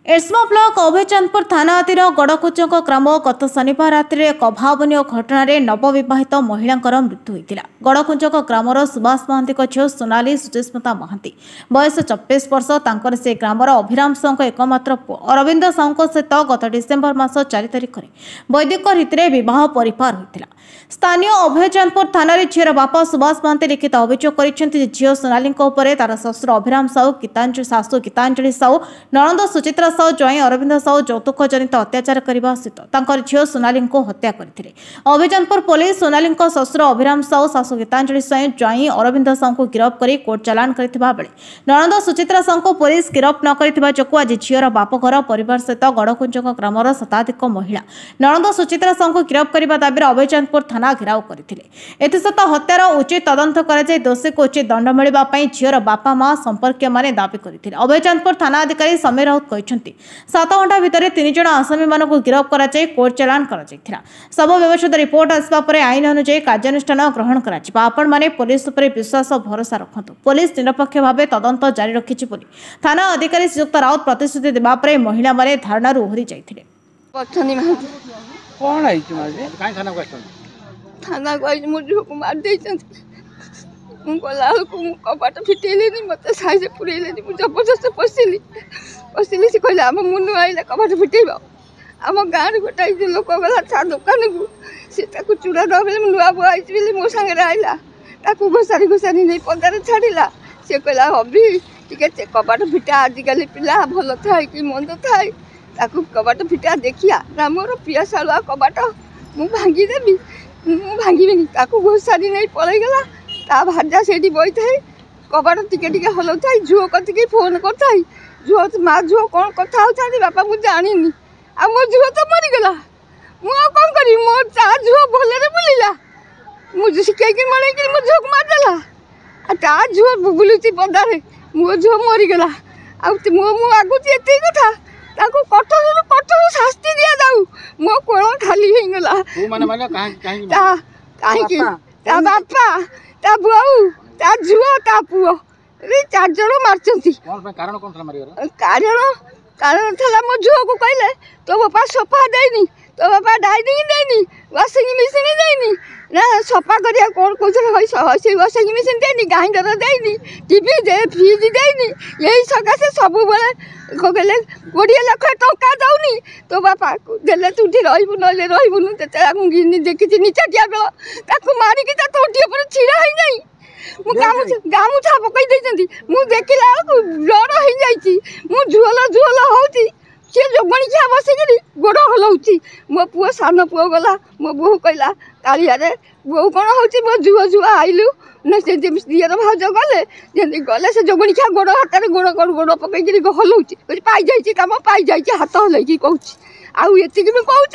एरसमा block अभयचंदपुर थाना अधीन गड़कोचक ग्राम गत शनिवार राति एक अभावन घटन नवविवाहित महिला मृत्यु होता। गड़कुंजक ग्रामर सुभाष महांती झील सोनाली सुचिस्मिता महांती बयस 24 वर्ष तांकर से ग्रामर अभिराम साहू एकमात्र पुओ अरविंद साहू सहित गत डिसेम्बर मास 4 तारिख में वैदिक रीति विवाह परिवार होता। स्थानीय अभयचंदपुर थाना झीर बापा सुभाष महांती लिखित अभियोग कर झील सोनाली तार शशुर अभिराम साहू गीतांजलि शाशु गीतांजलि साहू नणंद सुचित्रा साहू ज्वाई अरविंद साहू यौतुक जनित अत्याचार करने सहित झील सोनाली हत्या करते। अभयचंदपुर पुलिस सोनाली शशुर अभिराम साहू शाशु गीतांजलि साहू ज्वाई अरविंद साहू को गिरफ्त कर कोर्ट चालान करथिबा बेले नणंद सुचित्रा साहू को पुलिस गिरफ्त न करथिबा जोगु आज झीर बापघर परिवार सहित गड़कुंजक ग्रामर शताधिक महिला नणंद सुचित्रा साहू को गिरफ्त करने दाबी अभयचंदपुर थाना घेराव करथिले। एथिसत हत्यार उचित तदंत कराई दोषी को उचित दंड मिलने झीर बापा मां संपर्क मैंने दाबी करथिले। अभयचंदपुर थाना अधिकारी समीर राउत कहते 7 घंटा भितर 3 जण आसामी मानक गिरफ्त कराई कोर्ट चालान करा सब व्यवस्थित रिपोर्ट आसवा पर आईन अनुसार कार्यानुष्ठान ग्रहण करा। आपण माने पुलिस उपर विश्वास भरोसा रखतु। पुलिस निरपेक्ष भाव तदंत जारी रखिछि बोली थाना अधिकारी श्रीयुक्त राउत प्रतिश्रुति देबा पर महिला माने धारणा ओहरी जाइथिले। कौन आई माजे काई थाना को आई मुझे को मार दे मु गला को कबाट फिटेले मत साइज पुरेले मु जबरदस्त पसिली से कहला हम मुनु आइला कबाट फिटेबा आम गाँव गोटाई लोक गला ता दुकान को से चूड़ा दबे नुआ बुआ आई मो संगे आइला घोषारी घोषारी नहीं पदार छाड़ा से कहला हबी टे कबाट फिटा आजिकल पिला भल थाए कि मंद थाए कबाट फिटा देखिया रामर पियाशालुआ कबाट मु भांगीदेवी मु भांगीबेनी घोषारी नहीं पलैगला ता भाजा से बही थाए कबाट टिके हल थाए झुओ कति फोन कर झुओ माँ झुओ कौन कथा होता बापा मुझे जानी आ मो झुओ तो मरीगला मुझे कौन करी मो ता झुओ भलरे बुलिला मुझे शिखी मरे मो झुओ को मारदेला आ ता झुओ बुलुची पदारे मो झुओ मरीगला मु आगुची एत कथा कठोर कठोर शास्ति दिया जाऊ मो कोल खाली होगला ता बापा ता बुआऊ ता झुओ ता पुओ 4 जण मारचंती कारण था मो झुओ को कहले तो बापा सोफा देनी तो बापा डाइनिंग देनी वाशिंग मशीन देनी ना सफा करिया कौन कौन वाशिंग मशीन देनी ग्राइंडर देनी टीवी दे फ्रिज देनी यही सकाशे सब बेले कहले 20 लाख टंका दौनी तो बापा देले तू रही रहीबुन देखी निचाटिया बेल मारिकी तोटी पर छिड़ा हो जाई गामुछा पकई देछंती मु देखिला ब्लड हो जाई मु झुल होती से जोगणिया बसिकी गोड़ हलाऊँ मो पुओ सान पुओ गला मो बो कहला कालिया बो कौन हो मो झुआ झुआ आइलु ना से दियर भाज गले जमी गले से जोगणिया गोड़ हाथ गोड़ गोड़ पकई हलाऊँ पाई जाइए कम पाई जाइए हाथ हल्कि कहूँ आउ ये भी कहूँ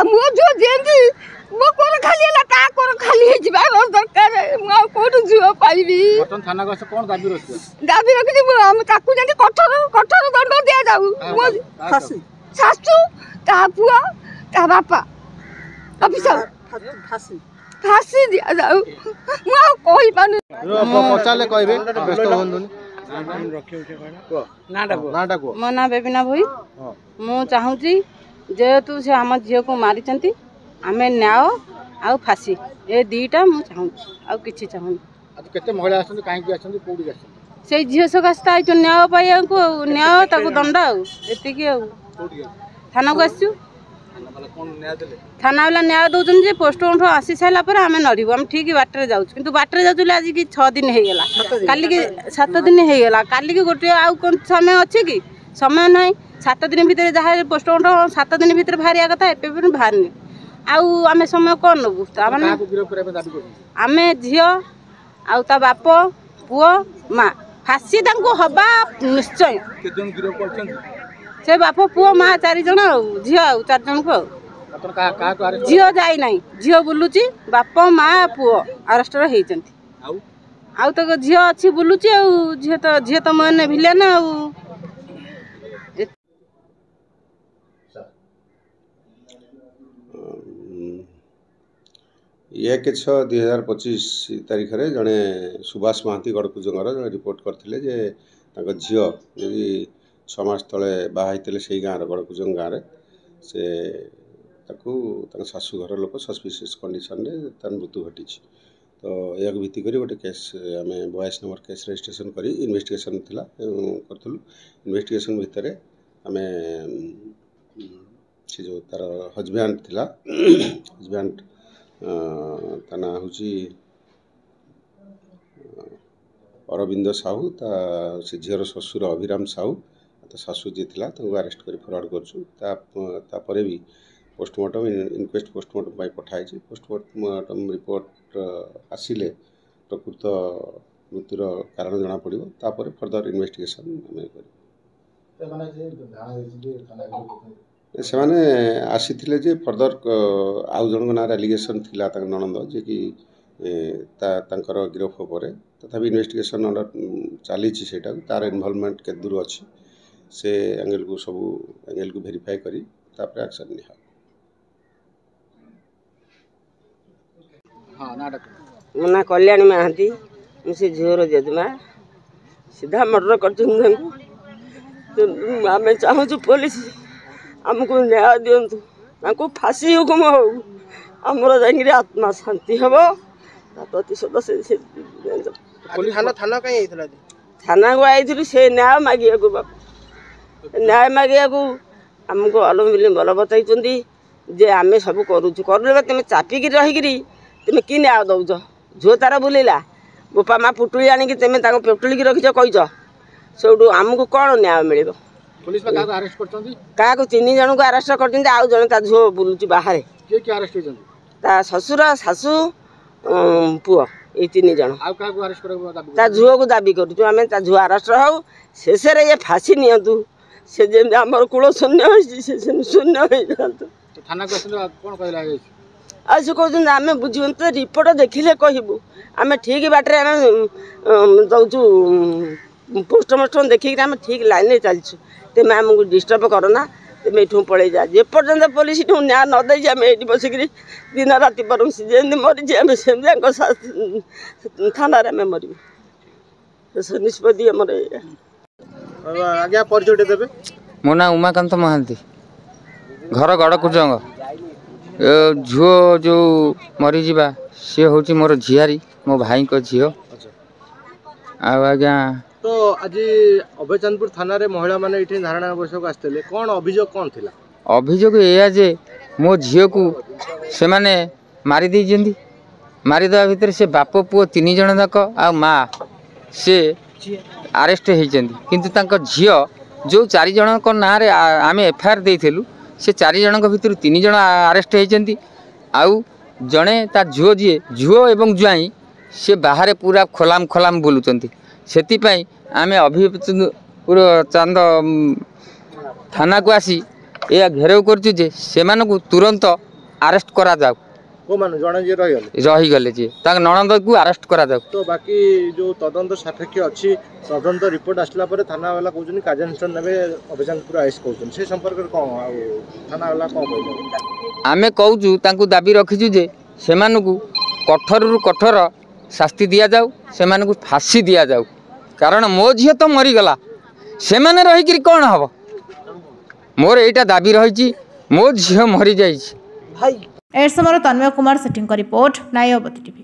मो झुआ जमी मो कोन खाली है ता कोन खाली है जिबा दरकार मु कोन जुओ पाइबी बटन थाना को कोन दाबी रखली हम ताकू जंती कठोर कठोर दंड दिया जाऊ मो सासू ता पुआ ता बापा अफिसर फांसी दिया जाऊ मु कोई पानु पचाले कहबे व्यस्त होंदुनी नाटा को मो ना बेबिना भई मु चाहूची जेतु से हम झियो को मारी चंती आमे न्याय आ फांसी ए दीटा मु चाहूँ आ कि चाहूँ केते महिला आछन काहे कि आछन कोडी आछन से झियो सकाश ता आइतो न्याय पाइया को न्याय ताको दंड आ एतिकी आ थाना को आछु थाना वाला न्याय दउछन जे पोस्टमार्टम आसी साइला पर आमे नड़ीबो हम ठीक बाटरे जाउ किंतु बाटरे जाउले आज की 6 दिन हे गेला काली के 7 दिन हे गेला काली के गोटे आ कोन समय अछि कि समय नाही 7 दिन भीतर जहा पोस्टमार्टम 7 दिन भीतर भारिया कथा एपे भी भारनी आउ आमे समय कौन नबू आमे झील आउ ता बाप पुओ माँ फांसी तांको हबा निश्चय से बाप पुओ माँ 4 जण झील आउ 4 जण को झील जाई नाही झील बुलुची बाप माँ पुओ अरेस्ट होइचंती आउ तो झील अछि बुलुची आउ झील तो मन भिले ना आउ एक 6/2025 तारीख में जड़े सुभाष महांती गड़कुजंगर जड़े रिपोर्ट करते झील जी 6 मास तले बाहर से गाँव गड़कुजंग गाँव में से शाशु घर लोक सस्पिशियस कंडीशन रे तार मृत्यु घटी। तो या भित्ति कर गोटे केस आम 82 नंबर केस रजिस्ट्रेशन कर इन्वेस्टिगेशन थिला करथुलु। इन्वेस्टिगेशन भितर आम से जो तार हजबैंड थिला हजबैंड ता ना हूँ अरविंद साहू से झीर ससुर अभिराम साहू शाशु जी थिला अरेस्ट कर फरवर्ड कर भी पोस्टमार्टम इनक्वेस्ट पोस्टमार्टम पठाई। पोस्टमार्टम रिपोर्ट आसिले प्रकृत मृत्युर कारण जना पड़ो तापर फर्दर इन्वेस्टिगेशन से माने आसी जे फर्दर आउ जन ना एलिगेशन थिला ननंद जे कि तांकर गिरफ पर तथापि इन्वेस्टिगेशन अंडर चली तार इनवॉल्वमेंट के दूर अच्छी से एंगल को सब एंगल को वेरीफाई करी तापर एक्शन निहा। मो ना कल्याणी महांती मुझे झीर जेजमा सीधा मर्डर कर आम चाहूँ पुलिस आमको न्याय दिंतु फांसी हुकुम हो आमर जा आत्मा शांति हम प्रतिशोध से थाना को आई से न्याय मागे बाप न्याय मागे आमको अलमिल बल बताई जे आम सब करूँ तुम चापिकी रहीकि तुम कि न्याय दौच झील तार बुलेला बोपा माँ पुटुली आणिक तुम पुटुलिक रखीच कहीच से आमको कौन न्याय मिल क्या 3 जन को अरेस्ट कर आउ जन झील बुलूँ बाहर ससुर शाशु पुओ ये 3 जन झील को दाबी करूँ आम झील अरेस्ट हो शेष ये फाँसी नियंतु से जमी आम कूल शून्य शून्य आज से कहते आम बुझे तो रिपोर्ट देखिले कहबू आम ठीक बाटे आम दौचु पोस्टमार्टम देखिए आम ठीक लाइन चलचु तुम आमको डिस्टर्ब करना तुम ये पलि जा जे पर्यटन पुलिस न्याय न दे आम ये बसिक दिन राति पर जमी मरीज आम से थाना मरबू निष्पत्ति आम आज्ञा परिचय देवे। मो ना उमाकांत महांती घर गड़कुजंग झील जो मरीजा सी हूँ मोर झीआरी मो भाई को झील आज्ञा। तो आज अभयचंदपुर थाना रे महिला माने इठी धारणा बसक आस्ते कौन अभियोग कौन थिला अभियोग एया जे मो झील को से माने मारी देइजंदी मारिदेवा भितर से बाप पुओ 3 जन जाक आ माँ से अरेस्ट होइजंदी किंतु तांको झील जो 4 जन को ना रे आमे एफआईआर देइथिलु से 4 जन भितर 3 जन अरेस्ट होइजंदी आउ जड़े ता झुओ जी झुओ एवं जुआई से बाहर पूरा खोलाम खोलाम बुलुचंती सेतिपाई आमे अभिपुर चांद थाना को आसी या घेराव करचु जे सेमानकु तुरंत अरेस्ट करा जाऊ को मान जणे जे रही गले जे ताक ननंद को अरेस्ट करा जाऊ। तो बाकी जो तदंत सापेक्ष अच्छी तदंत रिपोर्ट आसला पर थाना वाला कहउछन कार्यानुष्ठान नेबे अभिचानपुर आइस कहउछन से संपर्क कोन आ थाना वाला कोन कहले आमे कहउछु तांकु दाबी रखिछु जे सेमानकु कठोर कठोर शास्ति दिया जाऊ सेमानकु फांसी दिया जाऊ कारण मो झियो तो मरी गला सेमाने रही कि कौन हम मोर एटा दाबी रही मो झियो मरी जाई भाई। एड समर तन्मय कुमार सेटिंग का रिपोर्ट नायबती टीवी।